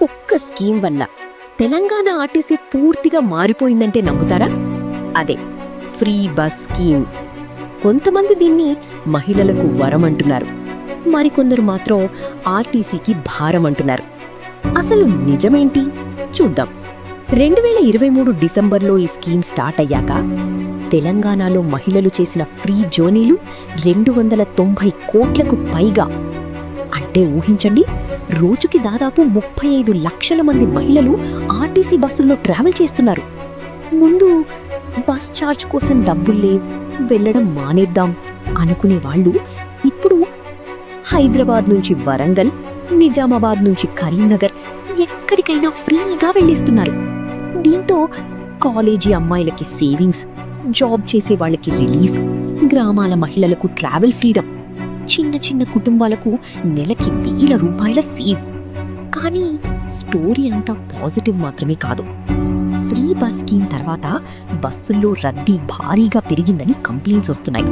ఒక్క స్కీమ్ వల్ల తెలంగాణ ఆర్టీసీ పూర్తిగా మారిపోయిందంటే నమ్ముతారా? అదే ఫ్రీ బస్ స్కీమ్. కొంతమంది దీన్ని మహిళలకు వరం అంటున్నారు, మరికొందరు మాత్రం ఆర్టీసీకి భారం అంటున్నారు. అసలు నిజమేంటి చూద్దాం. 2023 డిసెంబర్లో ఈ స్కీమ్ స్టార్ట్ అయ్యాక తెలంగాణలో మహిళలు చేసిన ఫ్రీ జర్నీలు 290 కోట్లకు పైగా. అంటే ఊహించండి, రోజుకి దాదాపు 35 లక్షల మంది మహిళలు ఆర్టీసీ బస్సుల్లో ట్రావెల్ చేస్తున్నారు. ముందు బస్ ఛార్జ్ కోసం డబ్బులు లేవు, వెళ్ళడం మానేద్దాం అనుకునే వాళ్ళు ఇప్పుడు హైదరాబాద్ నుంచి వరంగల్, నిజామాబాద్ నుంచి కరీంనగర్ ఎక్కడికైనా ఫ్రీగా వెళ్ళిస్తున్నారు. దీంతో కాలేజీ అమ్మాయిలకి సేవింగ్స్, జాబ్ చేసే వాళ్ళకి రిలీఫ్, గ్రామాల మహిళలకు ట్రావెల్ ఫ్రీడమ్, చిన్న చిన్న కుటుంబాలకు నెలకి వేల రూపాయల సేవ్. కానీ స్టోరీ అంతా పాజిటివ్ మాత్రమే కాదు. ఫ్రీ బస్ స్కీమ్ తర్వాత బస్సుల్లో రద్దీ భారీగా పెరిగిందని కంప్లైంట్స్ వస్తున్నాయి.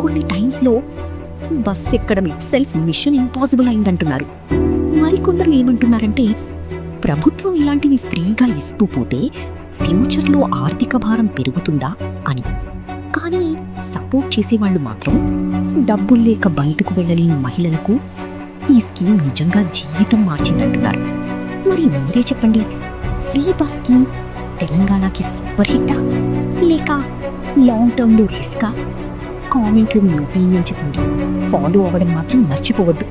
కొన్ని టైమ్స్లో బస్ ఎక్కడం ఇట్ సెల్ఫ్ మిషన్ ఇంపాసిబుల్ అయిందంటున్నారు. మరికొందరు ఏమంటున్నారంటే ప్రభుత్వం ఇలాంటివి ఫ్రీగా ఇస్తూ పోతే ఫ్యూచర్లో ఆర్థిక భారం పెరుగుతుందా అని. కానీ సపోర్ట్ చేసేవాళ్ళు మాత్రం డబ్బులు లేక బయటకు వెళ్ళలేని మహిళలకు ఈ స్కీమ్ నిజంగా జీవితం మార్చిందంటున్నారు. మరి మీరే చెప్పండి, ఫ్రీ బస్ స్కీమ్ తెలంగాణకి సూపర్ హిట్టా లేక లాంగ్ టర్మ్లో రిస్కా? కామెంట్లో మీ ఒపీనియన్ చెప్పండి. ఫాలో అవ్వడం మాత్రం మర్చిపోవద్దు.